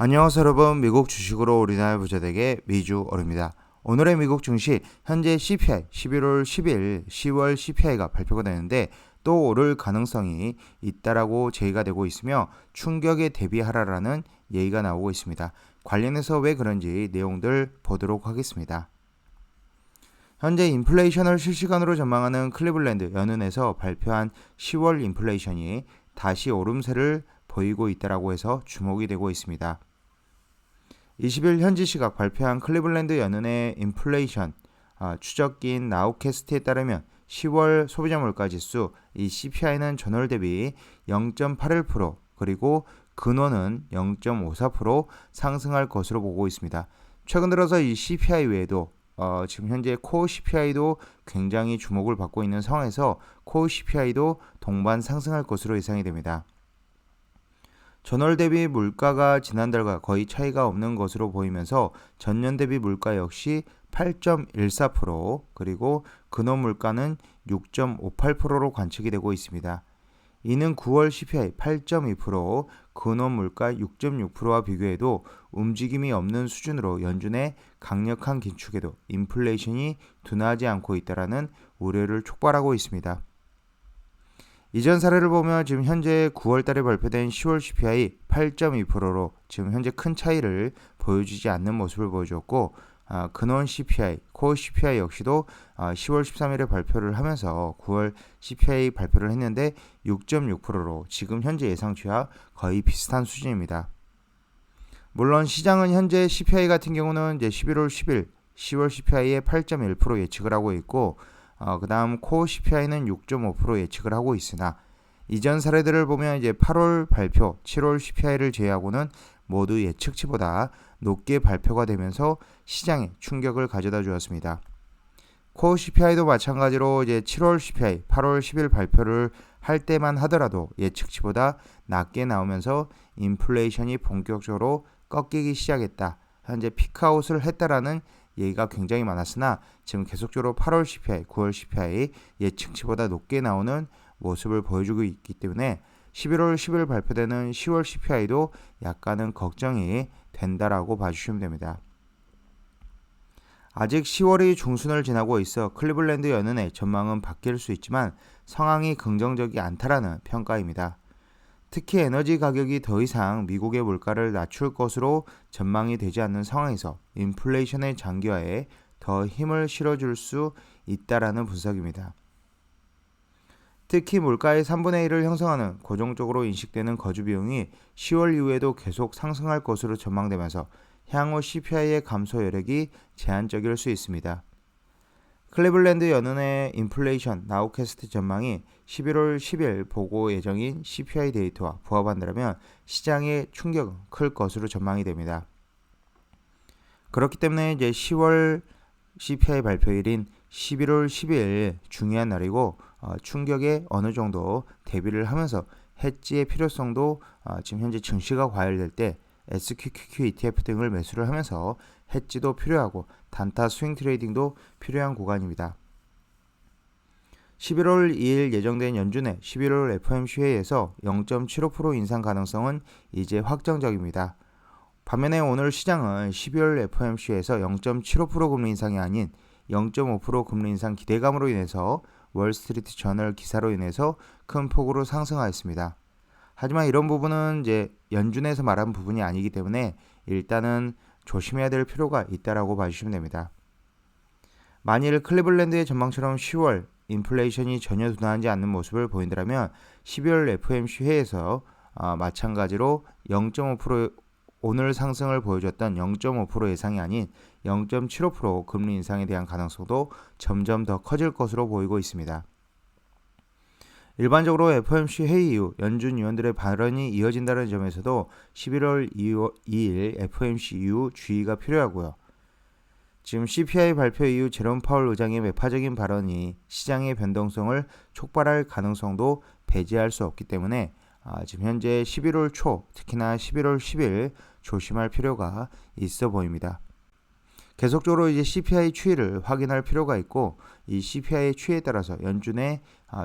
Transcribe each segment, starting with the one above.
안녕하세요 여러분, 미국 주식으로 우리나라 부자되게 미주얼입니다. 오늘의 미국 증시 현재 CPI 11월 10일 10월 CPI가 발표가 되는데 또 오를 가능성이 있다라고 제의가 되고 있으며 충격에 대비하라라는 예의가 나오고 있습니다. 관련해서 왜 그런지 내용들 보도록 하겠습니다. 현재 인플레이션을 실시간으로 전망하는 클리블랜드 연은에서 발표한 10월 인플레이션이 다시 오름세를 보이고 있다라고 해서 주목이 되고 있습니다. 20일 현지 시각 발표한 클리블랜드 연은의 인플레이션 추적기인 나우캐스트에 따르면 10월 소비자 물가 지수 이 CPI는 전월 대비 0.81% 그리고 근원은 0.54% 상승할 것으로 보고 있습니다. 최근 들어서 이 CPI 외에도 지금 현재 코어 CPI도 굉장히 주목을 받고 있는 상황에서 코어 CPI도 동반 상승할 것으로 예상이 됩니다. 전월 대비 물가가 지난달과 거의 차이가 없는 것으로 보이면서 전년 대비 물가 역시 8.14% 그리고 근원 물가는 6.58%로 관측이 되고 있습니다. 이는 9월 CPI 8.2%, 근원 물가 6.6%와 비교해도 움직임이 없는 수준으로 연준의 강력한 긴축에도 인플레이션이 둔하지 않고 있다는 우려를 촉발하고 있습니다. 이전 사례를 보면 지금 현재 9월 달에 발표된 10월 CPI 8.2%로 지금 현재 큰 차이를 보여주지 않는 모습을 보여줬고 근원 CPI, 코어 CPI 역시도 10월 13일에 발표를 하면서 9월 CPI 발표를 했는데 6.6%로 지금 현재 예상치와 거의 비슷한 수준입니다. 물론 시장은 현재 CPI 같은 경우는 이제 11월 10일 10월 CPI의 8.1% 예측을 하고 있고 그 다음 코어 CPI는 6.5% 예측을 하고 있으나 이전 사례들을 보면 이제 8월 발표, 7월 CPI를 제외하고는 모두 예측치보다 높게 발표가 되면서 시장에 충격을 가져다 주었습니다. 코어 CPI도 마찬가지로 이제 7월 CPI, 8월 10일 발표를 할 때만 하더라도 예측치보다 낮게 나오면서 인플레이션이 본격적으로 꺾이기 시작했다. 현재 피크아웃을 했다라는 얘기가 굉장히 많았으나 지금 계속적으로 8월 CPI, 9월 CPI 예측치보다 높게 나오는 모습을 보여주고 있기 때문에 11월 10일 발표되는 10월 CPI도 약간은 걱정이 된다라고 봐주시면 됩니다. 아직 10월이 중순을 지나고 있어 클리블랜드 연은의 전망은 바뀔 수 있지만 상황이 긍정적이 않다라는 평가입니다. 특히 에너지 가격이 더 이상 미국의 물가를 낮출 것으로 전망이 되지 않는 상황에서 인플레이션의 장기화에 더 힘을 실어줄 수 있다라는 분석입니다. 특히 물가의 3분의 1을 형성하는 고정적으로 인식되는 거주 비용이 10월 이후에도 계속 상승할 것으로 전망되면서 향후 CPI의 감소 여력이 제한적일 수 있습니다. 클리블랜드 연은의 인플레이션 나우캐스트 전망이 11월 10일 보고 예정인 CPI 데이터와 부합한다면 시장의 충격은 클 것으로 전망이 됩니다. 그렇기 때문에 이제 10월 CPI 발표일인 11월 10일 중요한 날이고 충격에 어느 정도 대비를 하면서 해지의 필요성도 지금 현재 증시가 과열될 때 SQQQ ETF 등을 매수를 하면서 해지도 필요하고 단타 스윙 트레이딩도 필요한 구간입니다. 11월 2일 예정된 연준의 11월 FOMC 회의에서 0.75% 인상 가능성은 이제 확정적입니다. 반면에 오늘 시장은 12월 FOMC에서 0.75% 금리 인상이 아닌 0.5% 금리 인상 기대감으로 인해서 월스트리트 저널 기사로 인해서 큰 폭으로 상승하였습니다. 하지만 이런 부분은 이제 연준에서 말한 부분이 아니기 때문에 일단은 조심해야 될 필요가 있다라고 봐주시면 됩니다. 만일 클리블랜드의 전망처럼 10월 인플레이션이 전혀 둔화하지 않는 모습을 보인다면 12월 FOMC 회의에서 마찬가지로 0.5% 오늘 상승을 보여줬던 0.5% 예상이 아닌 0.75% 금리 인상에 대한 가능성도 점점 더 커질 것으로 보이고 있습니다. 일반적으로 FOMC 회의 이후 연준 위원들의 발언이 이어진다는 점에서도 11월 2일 FOMC 이후 주의가 필요하고요. 지금 CPI 발표 이후 제롬 파월 의장의 매파적인 발언이 시장의 변동성을 촉발할 가능성도 배제할 수 없기 때문에 지금 현재 11월 초 특히나 11월 10일 조심할 필요가 있어 보입니다. 계속적으로 이제 CPI 추이를 확인할 필요가 있고 이 CPI 추이에 따라서 연준의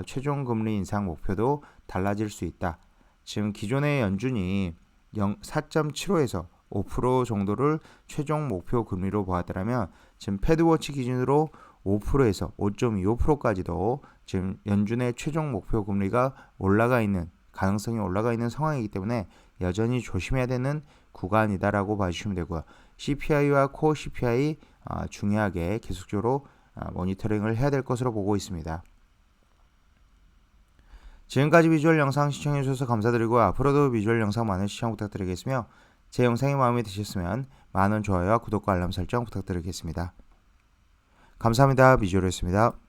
최종 금리 인상 목표도 달라질 수 있다. 지금 기존의 연준이 4.75에서 5% 정도를 최종 목표 금리로 보았더라면 지금 패드워치 기준으로 5%에서 5.25%까지도 지금 연준의 최종 목표 금리가 올라가 있는 가능성이 올라가 있는 상황이기 때문에 여전히 조심해야 되는 구간이다라고 봐주시면 되고요. CPI와 코어 CPI 중요하게 계속적으로 모니터링을 해야 될 것으로 보고 있습니다. 지금까지 비주얼 영상 시청해주셔서 감사드리고 앞으로도 비주얼 영상 많은 시청 부탁드리겠으며 제 영상이 마음에 드셨으면 많은 좋아요와 구독과 알람 설정 부탁드리겠습니다. 감사합니다. 비주얼이었습니다.